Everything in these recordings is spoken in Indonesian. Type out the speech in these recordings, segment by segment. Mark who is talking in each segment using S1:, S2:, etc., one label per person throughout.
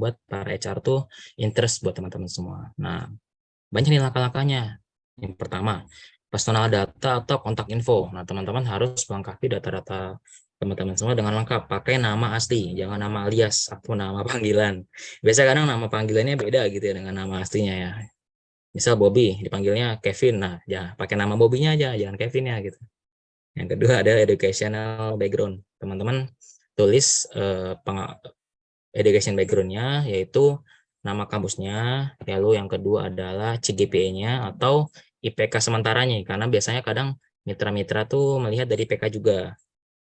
S1: buat para HR tuh interest buat teman-teman semua. Nah, banyak nih langkah-langkahnya. Yang pertama, personal data atau kontak info. Nah, teman-teman harus melengkapi data-data teman-teman semua dengan lengkap. Pakai nama asli, jangan nama alias atau nama panggilan. Biasa kadang nama panggilannya beda gitu ya dengan nama aslinya ya. Misal Bobby, dipanggilnya Kevin. Nah, ya pakai nama Bobby-nya aja, jangan Kevin ya gitu. Yang kedua ada educational background. Teman-teman tulis education background-nya, yaitu nama kampusnya, lalu yang kedua adalah CGPA-nya atau IPK sementaranya, karena biasanya kadang mitra-mitra tuh melihat dari IPK juga.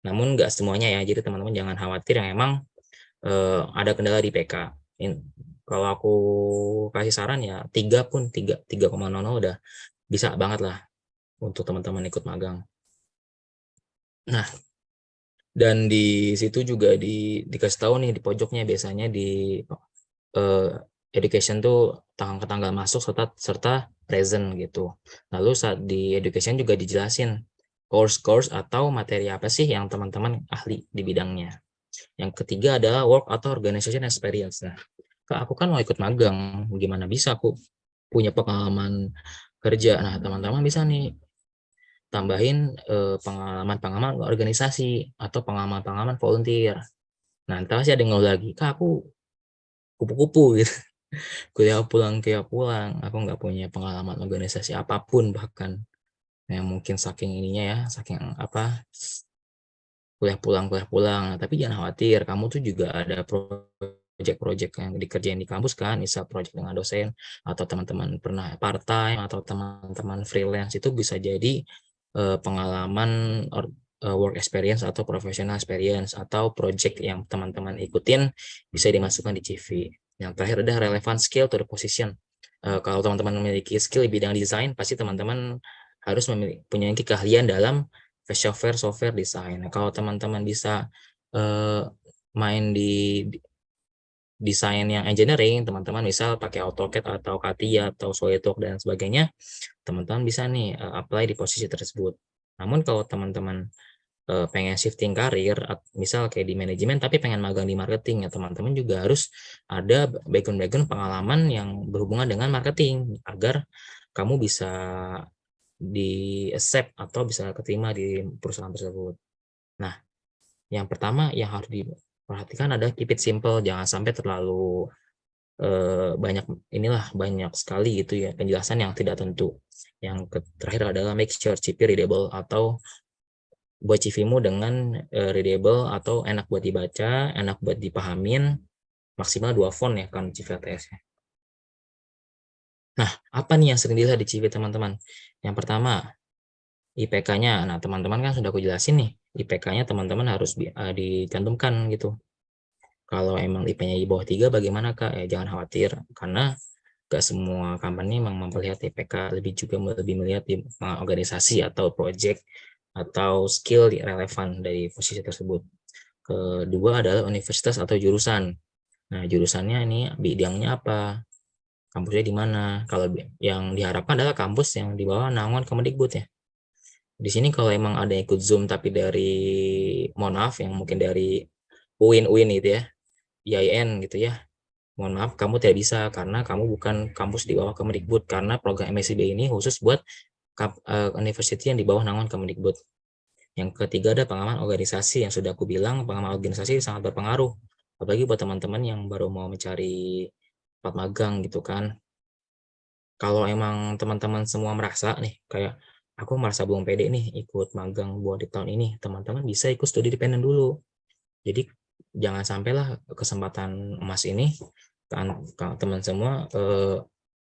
S1: Namun nggak semuanya ya, jadi teman-teman jangan khawatir yang emang ada kendala di IPK. Kalau aku kasih saran ya 3,00 udah bisa banget lah untuk teman-teman ikut magang. Nah, dan di situ juga dikasih tahu nih di pojoknya biasanya di education tuh tanggal masuk serta present gitu. Lalu saat di education juga dijelasin course atau materi apa sih yang teman-teman ahli di bidangnya. Yang ketiga adalah work atau organization experience. Nah, Kak, aku kan mau ikut magang, gimana bisa aku punya pengalaman kerja. Nah, teman-teman bisa nih tambahin pengalaman-pengalaman organisasi atau pengalaman-pengalaman volunteer. Nah, entah sih ada yang ngeluh lagi, Kak, aku kupu-kupu gitu. Kuliah pulang, aku nggak punya pengalaman organisasi apapun bahkan. Yang mungkin saking ininya ya, saking apa, kuliah pulang. Nah, tapi jangan khawatir, kamu tuh juga ada project-project yang dikerjain di kampus kan, misal project dengan dosen, atau teman-teman pernah part-time, atau teman-teman freelance, itu bisa jadi pengalaman work experience atau professional experience, atau project yang teman-teman ikutin bisa dimasukkan di CV. Yang terakhir ada relevant skill to the position. Kalau teman-teman memiliki skill di bidang desain, pasti teman-teman harus punya keahlian dalam software design. Nah, kalau teman-teman bisa main di desain yang engineering, teman-teman misal pakai AutoCAD atau CATIA atau SolidWorks dan sebagainya, teman-teman bisa nih apply di posisi tersebut. Namun kalau teman-teman pengen shifting karir, misal kayak di manajemen tapi pengen magang di marketing, ya teman-teman juga harus ada background pengalaman yang berhubungan dengan marketing agar kamu bisa di accept atau bisa keterima di perusahaan tersebut. Nah, yang pertama yang harus diperhatikan adalah keep it simple, jangan sampai terlalu banyak sekali gitu ya penjelasan yang tidak tentu. Yang terakhir adalah make sure CV readable, atau buat CV-mu dengan readable atau enak buat dibaca, enak buat dipahamin, maksimal 2 font ya kan CV ATS-nya. Nah, apa nih yang sering dilihat di CV teman-teman? Yang pertama, IPK-nya. Nah, teman-teman kan sudah aku jelasin nih, IPK-nya teman-teman harus dicantumkan gitu. Kalau emang IP-nya di bawah 3 bagaimana, Kak? Ya jangan khawatir, karena gak semua company memang melihat IPK, lebih melihat di organisasi atau project atau skill relevan dari posisi tersebut. Kedua adalah universitas atau jurusan. Nah, jurusannya ini bidangnya apa? Kampusnya di mana? Kalau yang diharapkan adalah kampus yang di bawah naungan Kemendikbud ya. Di sini kalau emang ada yang ikut Zoom tapi dari, mohon maaf, yang mungkin dari UIN gitu ya, IAIN gitu ya, mohon maaf kamu tidak bisa karena kamu bukan kampus di bawah Kemendikbud, karena program MSIB ini khusus buat university yang di bawah naungan Kemendikbud. Yang ketiga ada pengalaman organisasi, yang sudah aku bilang pengalaman organisasi sangat berpengaruh, apalagi buat teman-teman yang baru mau mencari tempat magang gitu kan. Kalau emang teman-teman semua merasa nih kayak aku merasa belum pede nih ikut magang buat di tahun ini, teman-teman bisa ikut studi independen dulu. Jadi jangan sampailah kesempatan emas ini kan teman semua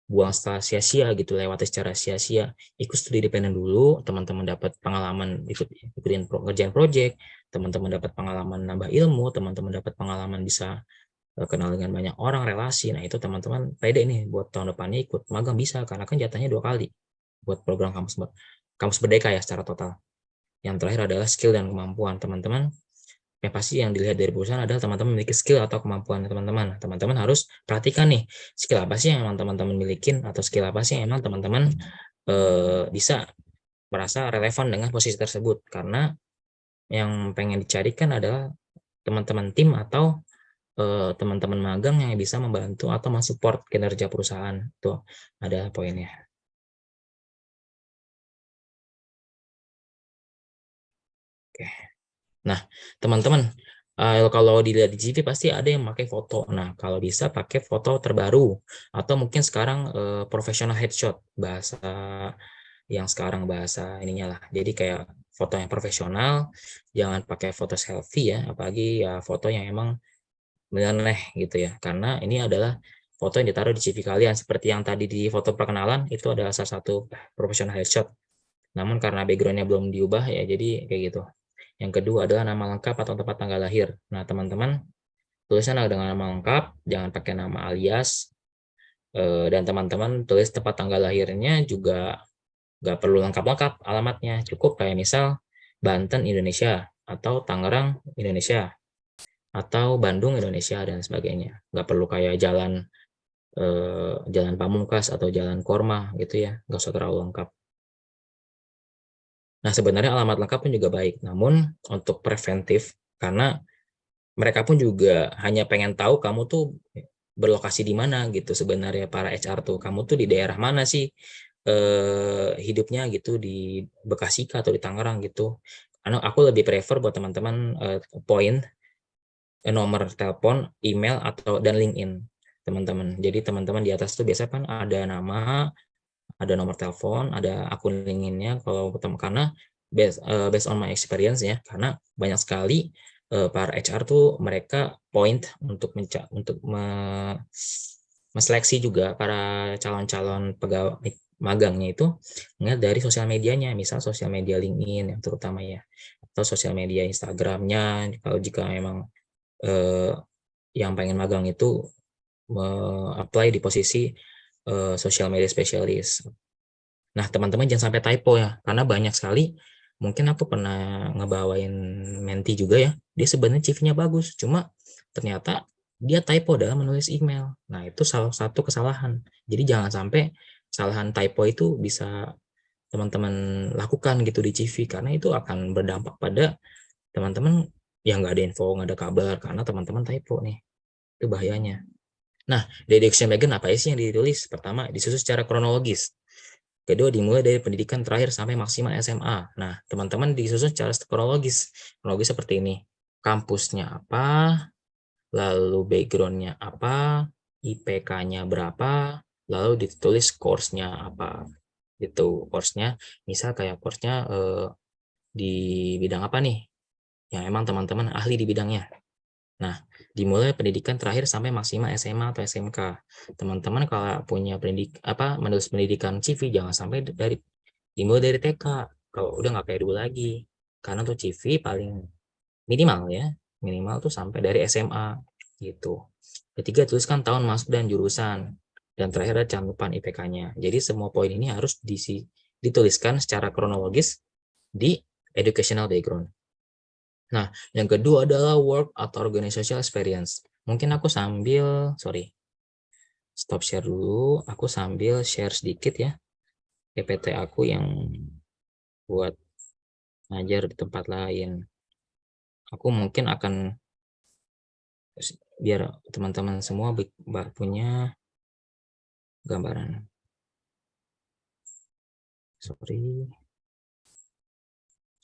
S1: buang secara sia-sia gitu, lewat secara sia-sia. Ikut studi independen dulu, teman-teman dapat pengalaman ikutin ngerjain project, teman-teman dapat pengalaman nambah ilmu, teman-teman dapat pengalaman bisa kenal dengan banyak orang, relasi. Nah, itu teman-teman pede nih buat tahun depannya ikut magang bisa, karena kan jatahnya 2 kali buat program kampus Merdeka ya secara total. Yang terakhir adalah skill dan kemampuan teman-teman. Yang pasti yang dilihat dari perusahaan adalah teman-teman memiliki skill atau kemampuan teman-teman. Teman-teman harus perhatikan nih, skill apa sih yang emang teman-teman milikin, atau skill apa sih yang emang teman-teman bisa merasa relevan dengan posisi tersebut. Karena yang pengen dicarikan adalah teman-teman tim atau teman-teman magang yang bisa membantu atau mensupport kinerja perusahaan. Tuh, ada poinnya. Oke. Nah, teman-teman, kalau dilihat di CV pasti ada yang pakai foto. Nah, kalau bisa pakai foto terbaru atau mungkin sekarang professional headshot, bahasa yang sekarang bahasa ininya lah. Jadi kayak foto yang profesional, jangan pakai foto selfie ya, apalagi ya foto yang emang menyeleneh gitu ya. Karena ini adalah foto yang ditaruh di CV kalian. Seperti yang tadi di foto perkenalan, itu adalah salah satu professional headshot. Namun karena backgroundnya belum diubah ya, jadi kayak gitu. Yang kedua adalah nama lengkap atau tempat tanggal lahir. Nah, teman-teman, tulisnya dengan nama lengkap, jangan pakai nama alias, dan teman-teman tulis tempat tanggal lahirnya juga nggak perlu lengkap-lengkap alamatnya, cukup kayak misal Banten, Indonesia, atau Tangerang, Indonesia, atau Bandung, Indonesia, dan sebagainya. Nggak perlu kayak jalan Pamungkas atau jalan Korma gitu ya, nggak usah terlalu lengkap. Nah, sebenarnya alamat lengkap pun juga baik, namun untuk preventif, karena mereka pun juga hanya pengen tahu kamu tuh berlokasi di mana gitu sebenarnya para HR tuh. Kamu tuh di daerah mana sih hidupnya gitu, di Bekasi kah atau di Tangerang gitu. Karena aku lebih prefer buat teman-teman poin nomor telepon, email atau dan LinkedIn teman-teman. Jadi teman-teman di atas tuh biasa kan ada nama, ada nomor telepon, ada akun LinkedIn-nya kalau karena based on my experience ya, karena banyak sekali para HR tuh mereka point untuk meseleksi juga para calon-calon pegawai magangnya itu ngeliat dari sosial medianya, misal sosial media LinkedIn yang terutama ya, atau sosial media Instagramnya kalau jika memang yang pengen magang itu apply di posisi social media specialist. Nah, teman-teman jangan sampai typo ya, karena banyak sekali, mungkin aku pernah ngebawain menti juga ya, dia sebenarnya CV-nya bagus, cuma ternyata dia typo dalam menulis email. Nah, itu salah satu kesalahan. Jadi jangan sampai kesalahan typo itu bisa teman-teman lakukan gitu di CV, karena itu akan berdampak pada teman-teman yang nggak ada info, nggak ada kabar, karena teman-teman typo nih. Itu bahayanya. Nah, dari action background apa sih yang ditulis? Pertama, disusun secara kronologis. Kedua, dimulai dari pendidikan terakhir sampai maksimal SMA. Nah, teman-teman disusun secara kronologis. Kronologis seperti ini. Kampusnya apa, lalu background-nya apa, IPK-nya berapa, lalu ditulis course-nya apa. Itu course-nya, misal kayak course-nya di bidang apa nih, yang emang teman-teman ahli di bidangnya. Nah, dimulai pendidikan terakhir sampai maksimal SMA atau SMK. Teman-teman kalau punya menulis pendidikan CV jangan sampai dimulai dari TK. Kalau udah nggak kayak dulu lagi. Karena tuh CV paling minimal ya, minimal tuh sampai dari SMA gitu. Ketiga, tuliskan tahun masuk dan jurusan. Dan terakhir ada cantuman IPK-nya. Jadi semua poin ini harus dituliskan secara kronologis di educational background. Nah, yang kedua adalah work atau organizational experience. Mungkin aku sambil, sorry, stop share dulu. Aku sambil share sedikit ya, PPT aku yang buat ngajar di tempat lain. Aku mungkin akan, biar teman-teman semua punya gambaran.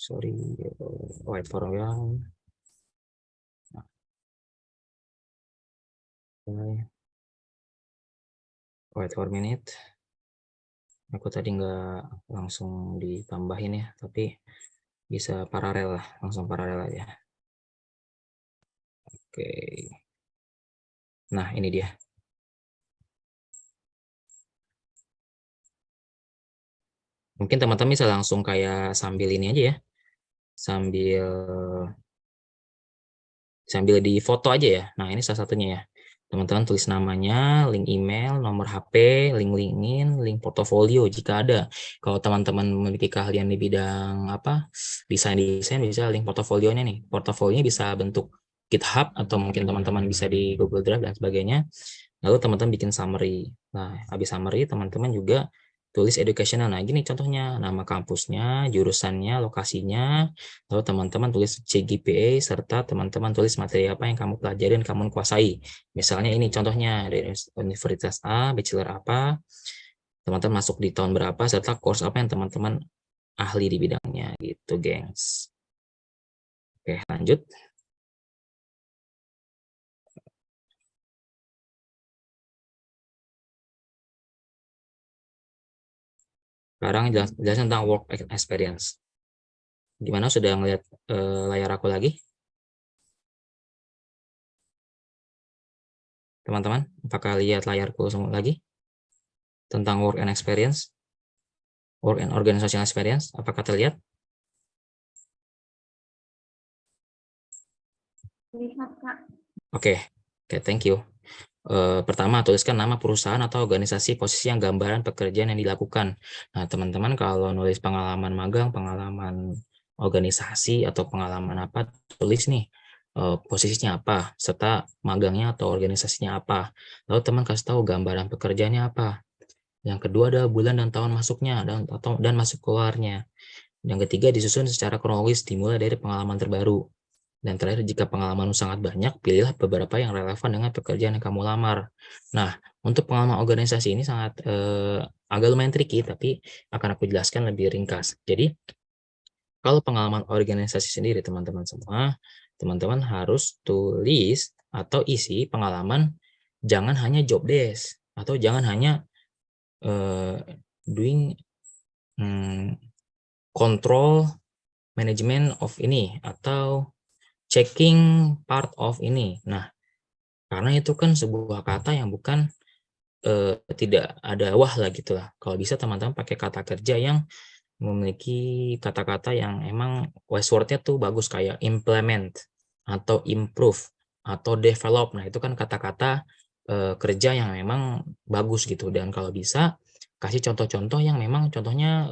S1: Sorry, wait for a while. Wait for a minute. Aku tadi nggak langsung ditambahin ya, tapi bisa paralel lah, langsung paralel aja. Oke. Nah, ini dia. Mungkin teman-teman bisa langsung kayak sambil ini aja ya, sambil di foto aja ya. Nah, ini salah satunya ya. Teman-teman tulis namanya, link email, nomor HP, link LinkedIn, link portofolio jika ada. Kalau teman-teman memiliki keahlian di bidang apa, desain bisa link portofolionya nih. Portofolionya bisa bentuk GitHub atau mungkin teman-teman bisa di Google Drive dan sebagainya. Lalu teman-teman bikin summary. Nah, habis summary teman-teman juga tulis educational. Nah, gini contohnya, nama kampusnya, jurusannya, lokasinya, lalu teman-teman tulis GPA, serta teman-teman tulis materi apa yang kamu pelajarin, kamu kuasai. Misalnya ini contohnya, dari Universitas A, bachelor apa, teman-teman masuk di tahun berapa, serta course apa yang teman-teman ahli di bidangnya, gitu, gengs. Oke, lanjut. Sekarang jelasin tentang work experience. Gimana, sudah ngeliat layar aku lagi? Teman-teman, apakah lihat layarku semua lagi? Tentang work and experience, work and organizational experience, apakah terlihat?
S2: Lihat, Kak.
S1: Oke, thank you. Pertama, tuliskan nama perusahaan atau organisasi, posisi yang gambaran pekerjaan yang dilakukan. Nah, teman-teman kalau nulis pengalaman magang, pengalaman organisasi, atau pengalaman apa, tulis nih posisinya apa, serta magangnya atau organisasinya apa. Lalu teman kasih tahu gambaran pekerjaannya apa. Yang kedua ada bulan dan tahun masuknya dan masuk keluarnya. Yang ketiga disusun secara kronologis dimulai dari pengalaman terbaru. Dan terakhir, jika pengalaman sangat banyak, pilihlah beberapa yang relevan dengan pekerjaan yang kamu lamar. Nah, untuk pengalaman organisasi ini sangat agak lumayan tricky, tapi akan aku jelaskan lebih ringkas. Jadi, kalau pengalaman organisasi sendiri, teman-teman semua, teman-teman harus tulis atau isi pengalaman, jangan hanya job desk, atau jangan hanya doing control management of ini, atau checking part of ini. Nah, karena itu kan sebuah kata yang bukan tidak ada wah lah gitu lah. Kalau bisa teman-teman pakai kata kerja yang memiliki kata-kata yang emang wordnya tuh bagus, kayak implement atau improve atau develop. Nah, itu kan kata-kata kerja yang memang bagus gitu. Dan kalau bisa kasih contoh-contoh yang memang contohnya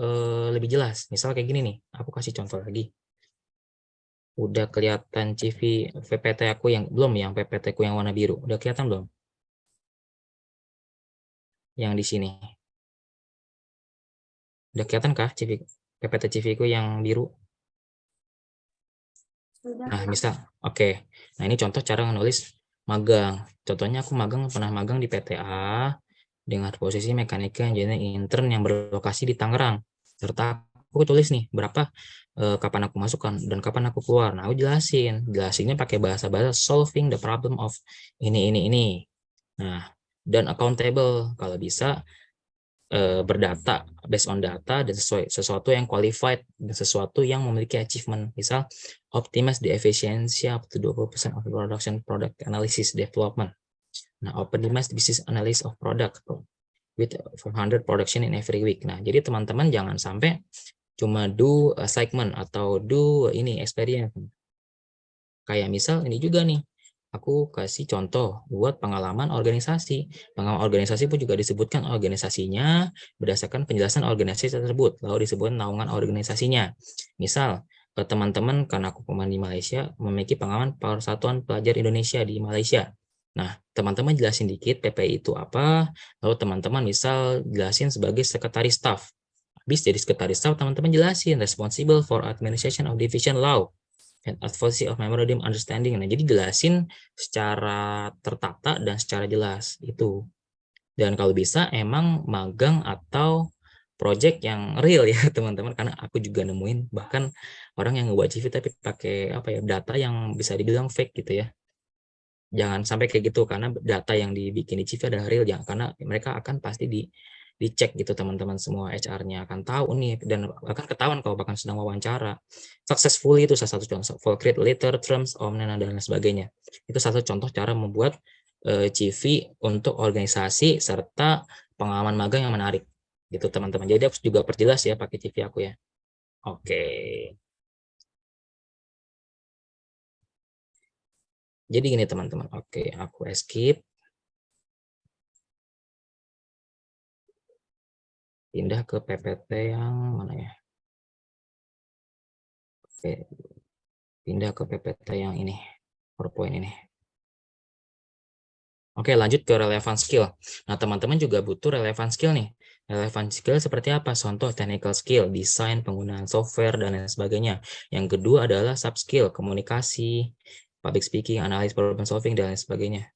S1: lebih jelas. Misal kayak gini nih, aku kasih contoh lagi. Udah kelihatan CV PPT aku yang belum, yang PPT ku yang warna biru. Udah kelihatan belum? Yang di sini. Udah kelihatan kah CV, PPT CV ku yang biru?
S2: Sudah,
S1: Nah,
S2: Kak.
S1: misal, oke. Nah, ini contoh cara menulis magang. Contohnya aku pernah magang di PTA dengan posisi mekanika engineering intern yang berlokasi di Tangerang. Serta aku tulis nih berapa kapan aku masukkan dan kapan aku keluar. Nah, aku jelasinnya pakai bahasa-bahasa solving the problem of ini. Nah, dan accountable kalau bisa berdata, based on data, dan sesuatu yang qualified, dan sesuatu yang memiliki achievement. Misal, optimize the efficiency up to 20% of production product analysis development. Nah, optimize the business analysis of product with 400 production in every week. Nah, jadi teman-teman jangan sampai cuma do a segment atau do ini experience. Kayak misal ini juga nih, aku kasih contoh buat pengalaman organisasi. Pengalaman organisasi pun juga disebutkan organisasinya berdasarkan penjelasan organisasi tersebut, lalu disebut naungan organisasinya. Misal, teman-teman, karena aku pemain di Malaysia, memiliki pengalaman Persatuan Pelajar Indonesia di Malaysia. Nah, teman-teman jelasin dikit PPI itu apa, lalu teman-teman misal jelasin sebagai sekretaris staff. Habis jadi sekretaris staff, teman-teman jelasin responsible for administration of division law and advocacy of memorandum understanding. Nah, jadi jelasin secara tertata dan secara jelas itu. Dan kalau bisa emang magang atau project yang real ya teman-teman, karena aku juga nemuin bahkan orang yang ngebuat CV tapi pakai apa ya, data yang bisa dibilang fake gitu ya. Jangan sampai kayak gitu, karena data yang dibikin di CV adalah real, jangan, karena mereka akan pasti dicek gitu, teman-teman semua HR-nya akan tahu nih, dan akan ketahuan kalau bahkan sedang wawancara. Successfully itu salah satu contoh, full create letter, terms, omnena, dan lain sebagainya. Itu satu contoh cara membuat CV untuk organisasi serta pengalaman magang yang menarik gitu, teman-teman. Jadi aku juga perjelas ya pakai CV aku ya. Oke. Jadi gini teman-teman. Oke, aku escape. Pindah ke PPT yang mana ya? Oke, pindah ke PPT yang ini, PowerPoint ini. Oke, lanjut ke relevant skill. Nah, teman-teman juga butuh relevant skill nih. Relevant skill seperti apa? Contoh technical skill, desain, penggunaan software, dan lain sebagainya. Yang kedua adalah soft skill, komunikasi, public speaking, analysis, problem solving, dan lain sebagainya.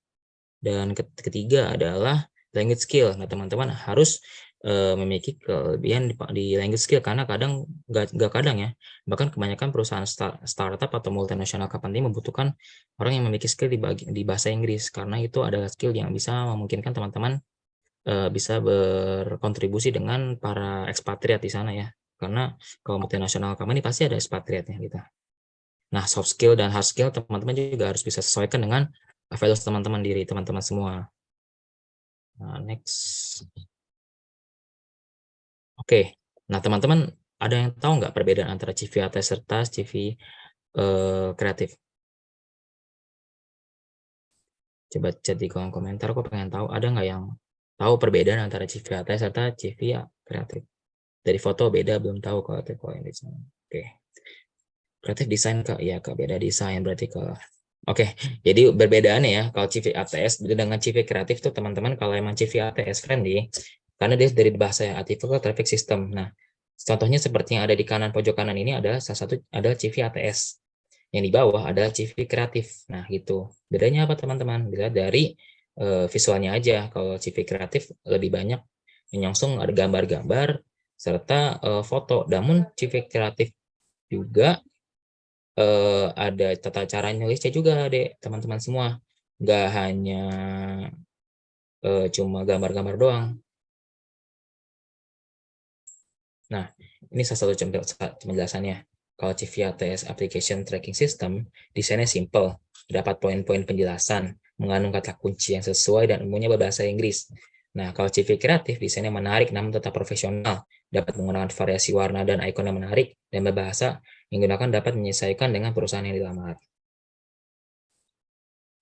S1: Dan ketiga adalah language skill. Nah, teman-teman harus memiliki kelebihan di language skill, karena kadang nggak kadang ya, bahkan kebanyakan perusahaan startup atau multinational company membutuhkan orang yang memiliki skill di bahasa Inggris, karena itu adalah skill yang bisa memungkinkan teman-teman bisa berkontribusi dengan para ekspatriat di sana ya, karena kalau multinational company pasti ada ekspatriatnya gitu. Nah, soft skill dan hard skill teman-teman juga harus bisa sesuaikan dengan values teman-teman, diri teman-teman semua. Nah, next. Oke. Nah, teman-teman ada yang tahu nggak perbedaan antara CV ATS serta CV kreatif? Coba chat di kolom komentar, aku pengen tahu ada nggak yang tahu perbedaan antara CV ATS serta CV kreatif. Dari foto beda, belum tahu kalau yang di sana. Oke. Kreatif desain Kak, ya Kak, beda desain berarti Kak. Oke, jadi berbedaannya ya, kalau CV ATS dengan CV kreatif tuh teman-teman, kalau emang CV ATS friendly, karena dia dari bahasa Artificial Traffic System. Nah, contohnya seperti yang ada di kanan pojok kanan ini ada salah satu ada CV ATS. Yang di bawah ada CV kreatif. Nah, gitu. Bedanya apa teman-teman? Bila dari visualnya aja. Kalau CV kreatif lebih banyak menyongsong ada gambar-gambar serta foto. Namun CV kreatif juga ada tata cara nulisnya juga deh teman-teman semua, nggak hanya cuma gambar-gambar doang. Nah, ini salah satu contoh penjelasannya. Kalau CVATS Application Tracking System, desainnya simple, dapat poin-poin penjelasan, mengandung kata kunci yang sesuai dan umumnya berbahasa Inggris. Nah, kalau CV kreatif, desainnya menarik namun tetap profesional, dapat menggunakan variasi warna dan ikon yang menarik, dan berbahasa yang digunakan dapat menyesuaikan dengan perusahaan yang dilamar.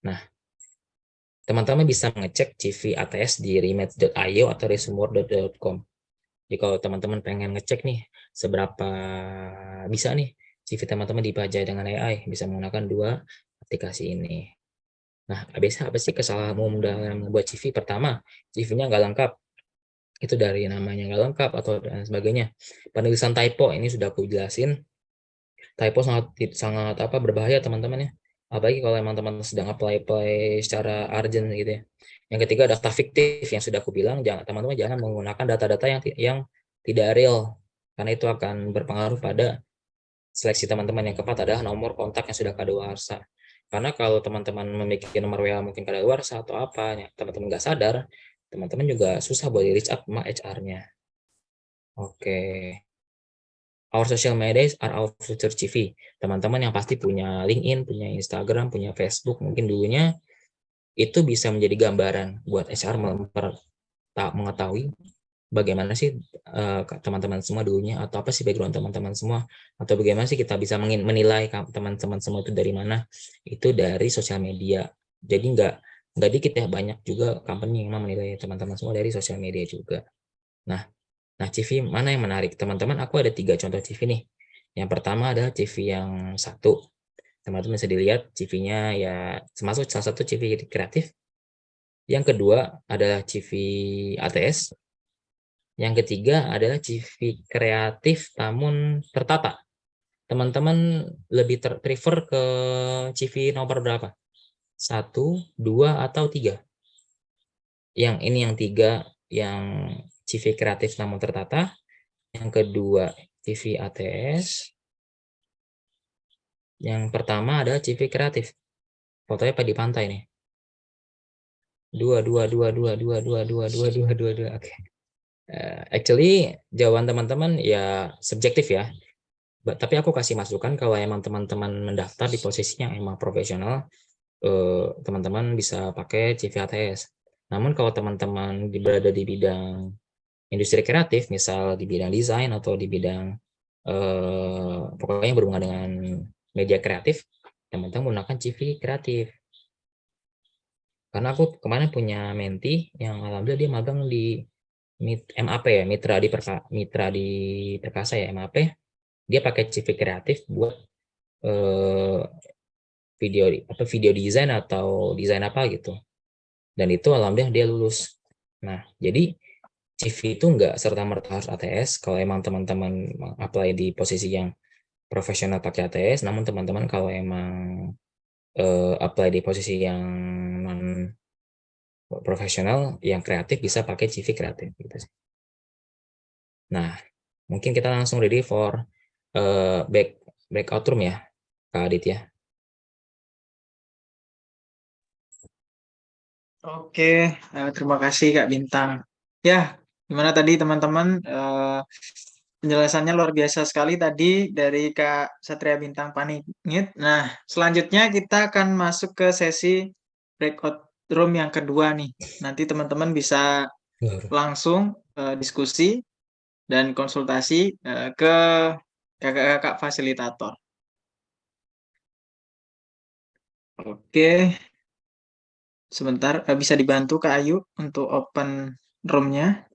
S1: Nah, teman-teman bisa mengecek CV ATS di rematch.io atau resumeword.com. Jadi kalau teman-teman pengen ngecek nih seberapa bisa nih CV teman-teman dibaca dengan AI, bisa menggunakan dua aplikasi ini. Nah, biasa apa sih kesalahan umum dalam membuat CV? Pertama, CV-nya nggak lengkap. Itu dari namanya nggak lengkap atau dan sebagainya. Penulisan typo ini sudah aku jelasin. Typo sangat sangat apa berbahaya teman-teman ya. Apalagi kalau emang teman sedang apply secara urgent gitu ya. Yang ketiga data fiktif yang sudah aku bilang, teman-teman jangan menggunakan data-data yang tidak real, karena itu akan berpengaruh pada seleksi teman-teman. Yang keempat adalah nomor kontak yang sudah kadaluarsa. Karena kalau teman-teman memiliki nomor WA mungkin kadaluarsa atau apa, ya, teman-teman nggak sadar, teman-teman juga susah buat reach up sama HR-nya. Oke. Our social media are our future CV. Teman-teman yang pasti punya LinkedIn, punya Instagram, punya Facebook, mungkin dulunya itu bisa menjadi gambaran buat HR mengetahui bagaimana sih teman-teman semua dulunya, atau apa sih background teman-teman semua, atau bagaimana sih kita bisa menilai teman-teman semua itu dari mana, itu dari sosial media. Jadi nggak dikit ya, banyak juga company yang menilai teman-teman semua dari sosial media juga. Nah, CV mana yang menarik? Teman-teman, aku ada 3 contoh CV nih. Yang pertama adalah CV yang satu. Teman-teman bisa dilihat CV-nya ya termasuk salah satu CV kreatif. Yang kedua adalah CV ATS. Yang ketiga adalah CV kreatif namun tertata. Teman-teman lebih prefer ke CV nomor berapa? 1, 2, atau 3? Yang ini yang 3, yang CV kreatif namun tertata. Yang kedua CV ATS. Yang pertama adalah CV kreatif. Fotonya di pantai nih. Dua. Oke. Actually, jawaban teman-teman ya subjektif ya. Tapi aku kasih masukan kalau emang teman-teman mendaftar di posisinya emang profesional, teman-teman bisa pakai CV ATS. Namun kalau teman-teman berada di bidang industri kreatif, misal di bidang desain atau di bidang pokoknya berhubungan dengan media kreatif, teman-teman menggunakan CV kreatif. Karena aku kemarin punya menti yang alhamdulillah dia magang di MAP ya, Mitra di Perkasa ya, MAP. Dia pakai CV kreatif buat video desain atau desain apa gitu. Dan itu alhamdulillah dia lulus. Nah, jadi CV itu nggak serta-merta harus ATS. Kalau emang teman-teman apply di posisi yang profesional pakai ATS, namun teman-teman kalau emang apply di posisi yang non profesional, yang kreatif bisa pakai CV kreatif gitu sih. Nah, mungkin kita langsung ready for breakout room ya, Kak Adit ya.
S2: Oke, terima kasih Kak Bintang. Ya, gimana tadi teman-teman? Penjelasannya luar biasa sekali tadi dari Kak Satria Bintang Paningit. Nah, selanjutnya kita akan masuk ke sesi breakout room yang kedua nih. Nanti teman-teman bisa langsung diskusi dan konsultasi ke kakak-kakak fasilitator. Oke, sebentar bisa dibantu Kak Ayu untuk open room-nya.